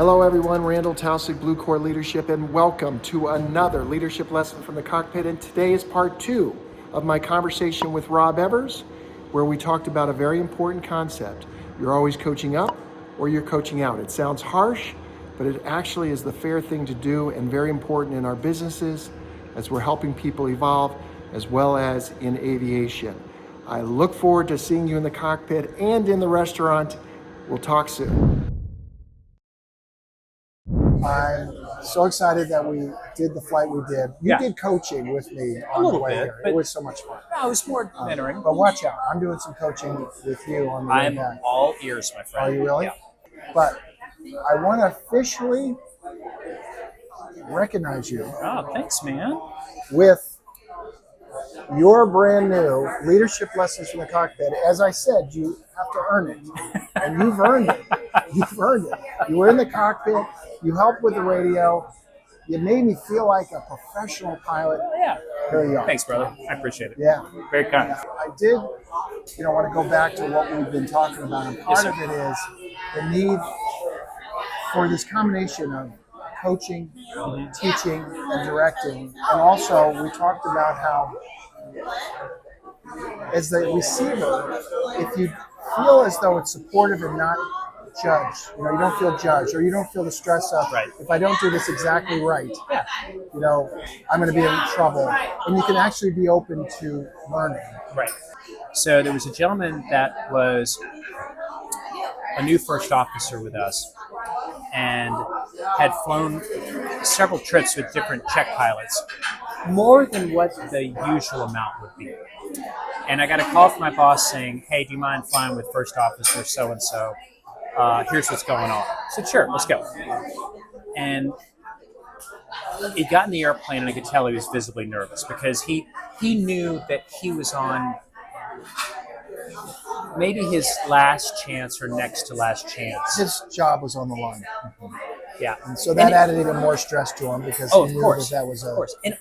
Hello everyone, Randall Taussig, Blue Core Leadership, and welcome to another leadership lesson from the cockpit. And today is part 2 of my conversation with Rob Evers, where we talked about a very important concept. You're always coaching up or you're coaching out. It sounds harsh, but it actually is the fair thing to do and very important in our businesses as we're helping people evolve, as well as in aviation. I look forward to seeing you in the cockpit and in the restaurant. We'll talk soon. I'm so excited that we did the flight we did. You did coaching with me on the way here. It was so much fun. No, it was more mentoring. But watch out. I'm doing some coaching with you on the way I'm back. all ears, my friend. Are you really? Yeah. But I want to officially recognize you Oh, thanks, man. with your brand new leadership lessons from the cockpit. As I said, you have to earn it. And you've earned it. You've earned it. You were in the cockpit. You helped with the radio. You made me feel like a professional pilot. Oh, yeah. Here you are. Thanks, brother. I appreciate it. Yeah. Very kind. I did, want to go back to what we've been talking about. And part of it is the need for this combination of coaching, teaching, and directing. And also, we talked about how, as the receiver, if you feel as though it's supportive and not judged, you don't feel judged, or you don't feel the stress of, if I don't do this exactly right, I'm going to be in trouble. And you can actually be open to learning. Right. So there was a gentleman that was a new first officer with us and had flown several trips with different check pilots, more than what the usual amount would be. And I got a call from my boss saying, hey, do you mind flying with first officer so-and-so? Here's what's going on. I said, sure, let's go. And he got in the airplane, and I could tell he was visibly nervous because he knew that he was on maybe his last chance or next to last chance. His job was on the line. Yeah. And so that added even more stress to him because he knew that was of course. And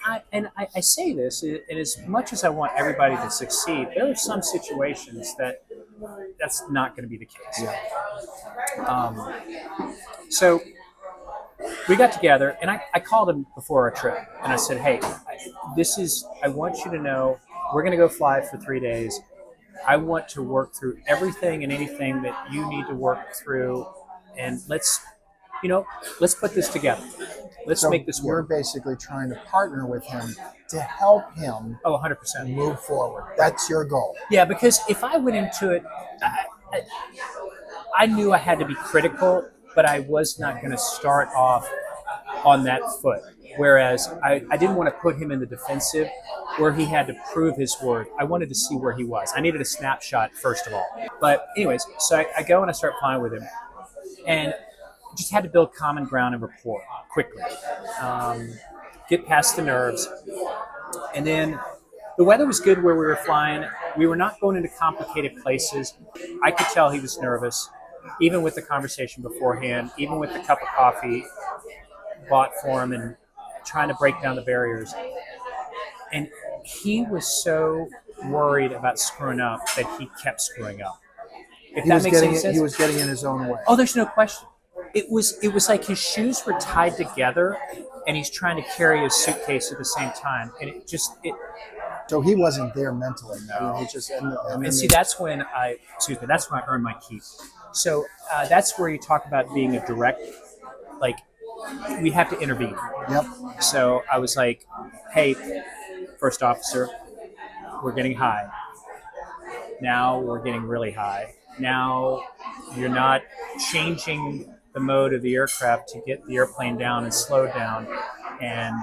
I say this, and as much as I want everybody to succeed, there are some situations that's not going to be the case. Yeah. So we got together, and I called him before our trip, and I said, hey, I want you to know, we're going to go fly for 3 days. I want to work through everything and anything that you need to work through, and let's put this together. Let's make this work. You're basically trying to partner with him to help him 100%. move forward. That's your goal. Yeah, because if I went into it, I knew I had to be critical, but I was not going to start off on that foot. Whereas I didn't want to put him in the defensive where he had to prove his worth. I wanted to see where he was. I needed a snapshot, first of all. But anyways, so I go and I start flying with him. And just had to build common ground and rapport quickly. Get past the nerves. And then the weather was good where we were flying. We were not going into complicated places. I could tell he was nervous, even with the conversation beforehand, even with the cup of coffee bought for him and trying to break down the barriers. And he was so worried about screwing up that he kept screwing up. If that makes any sense. He was getting in his own way. Oh, there's no question. It was like his shoes were tied together, and he's trying to carry his suitcase at the same time, and it. So he wasn't there mentally. No. He just and see, that's when I earned my keep. So that's where you talk about being a direct, like, we have to intervene. Yep. So I was like, hey, first officer, we're getting high. Now we're getting really high. Now you're not changing the mode of the aircraft to get the airplane down and slow down. And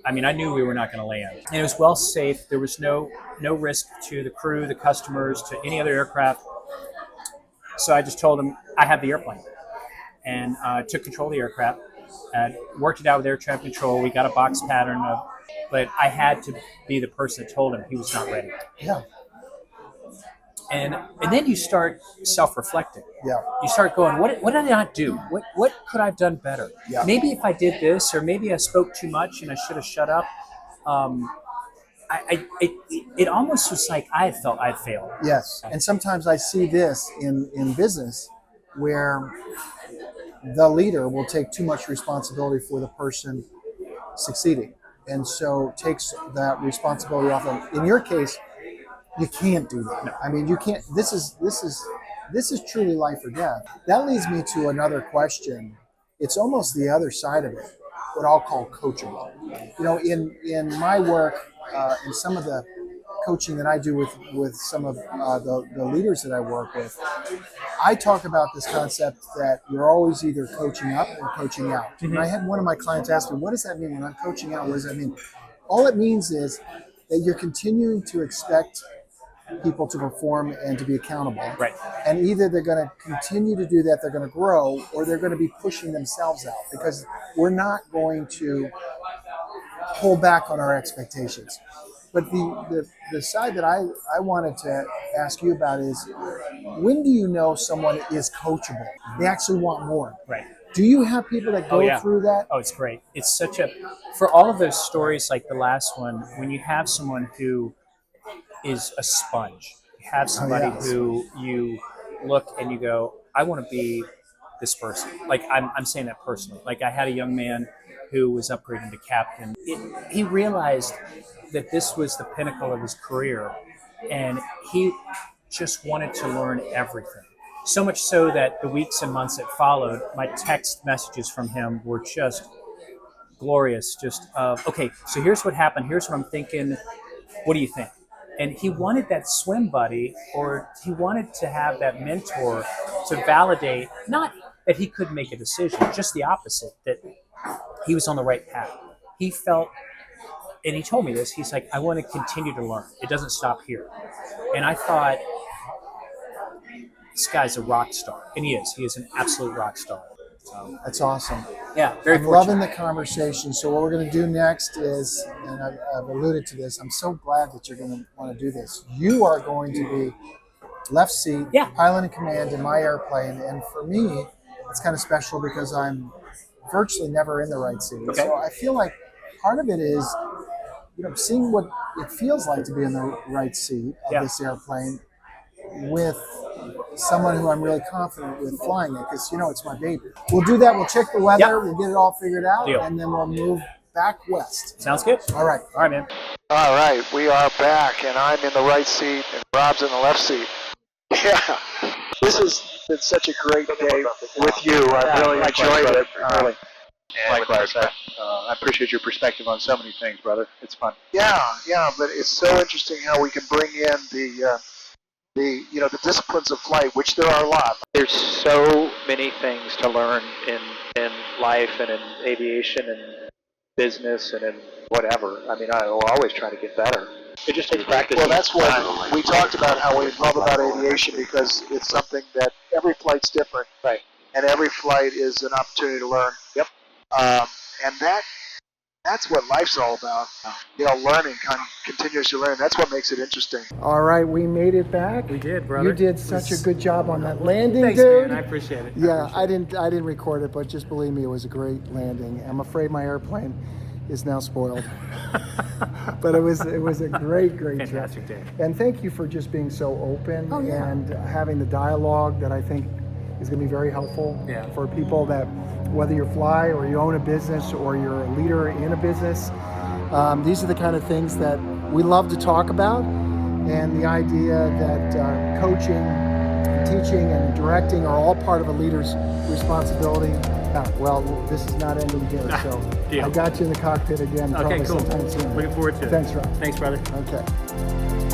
I mean, I knew we were not going to land. And it was well safe. There was no risk to the crew, the customers, to any other aircraft. So I just told him, I have the airplane. And took control of the aircraft. Worked it out with air traffic control. We got a box pattern but I had to be the person that told him he was not ready. Yeah. And then you start self-reflecting. Yeah. You start going, what did I not do? What could I have done better? Yeah. Maybe if I did this, or maybe I spoke too much and I should have shut up. It almost was like I felt I'd failed. Yes. And sometimes I see this in business where the leader will take too much responsibility for the person succeeding, and so takes that responsibility off them. In your case, you can't do that. No. I mean, you can't. This is truly life or death. That leads me to another question. It's almost the other side of it, what I'll call coachable. You know, in my work, in some of the coaching that I do with some of the leaders that I work with, I talk about this concept that you're always either coaching up or coaching out. Mm-hmm. And I had one of my clients ask me, what does that mean when I'm coaching out? What does that mean? All it means is that you're continuing to expect people to perform and to be accountable. Right. And either they're going to continue to do that, they're going to grow, or they're going to be pushing themselves out, because we're not going to pull back on our expectations. But the side that I wanted to ask you about is, when do you know someone is coachable? They actually want more. Right. Do you have people that go through that? Oh, it's great. It's such a, for all of those stories like the last one, when you have someone who is a sponge, you have somebody who you look and you go, I want to be this person. Like I'm saying that personally. Like I had a young man who was upgrading to captain. He realized that this was the pinnacle of his career, and he just wanted to learn everything. So much so that the weeks and months that followed, my text messages from him were just glorious. Just okay, so here's what happened. Here's what I'm thinking. What do you think? And he wanted that swim buddy, or he wanted to have that mentor to validate, not that he couldn't make a decision, just the opposite, that he was on the right path. He felt, and he told me this, he's like, I want to continue to learn. It doesn't stop here. And I thought, this guy's a rock star. And he is. He is an absolute rock star. So, that's awesome. Yeah, very I'm fortunate. loving the conversation. So what we're going to do next is, and I've alluded to this, I'm so glad that you're going to want to do this. You are going to be left seat, pilot in command in my airplane. And for me, it's kind of special because I'm virtually never in the right seat. Okay. So I feel like part of it is, you know, seeing what it feels like to be in the right seat of this airplane with someone who I'm really confident with flying it, because, you know, it's my baby. We'll do that. We'll check the weather. We'll get it all figured out. Deal. And then we'll move back west. Sounds good. All right. All right, man. All right. We are back, and I'm in the right seat, and Rob's in the left seat. Yeah. This has been such a great day with you. I really enjoyed it. Really. Likewise. I appreciate your perspective on so many things, brother. It's fun. Yeah, but it's so interesting how we can bring in the disciplines of flight, which there are a lot. There's so many things to learn in life and in aviation and business and in whatever. I mean, I will always try to get better. It just takes practice. Well, that's what we talked about, how we love about aviation, because it's something that every flight's different. Right. And every flight is an opportunity to learn. Yep. And that's what life's all about. You know, learning, continuously learning. That's what makes it interesting. All right, we made it back. We did, brother. You did such a good job on that landing, Thanks, dude. man. I appreciate it. Yeah, I didn't record it, but just believe me, it was a great landing. I'm afraid my airplane is now spoiled. But it was a great Fantastic trip. day. And thank you for just being so open and having the dialogue that I think is going to be very helpful for people, that whether you fly or you own a business or you're a leader in a business, these are the kind of things that we love to talk about. And the idea that coaching, teaching, and directing are all part of a leader's responsibility. Well, this is not ending here, so Deal. I got you in the cockpit again. Okay, probably cool. sometime soon. Looking forward to it. Thanks, Rob. Thanks, brother. Okay.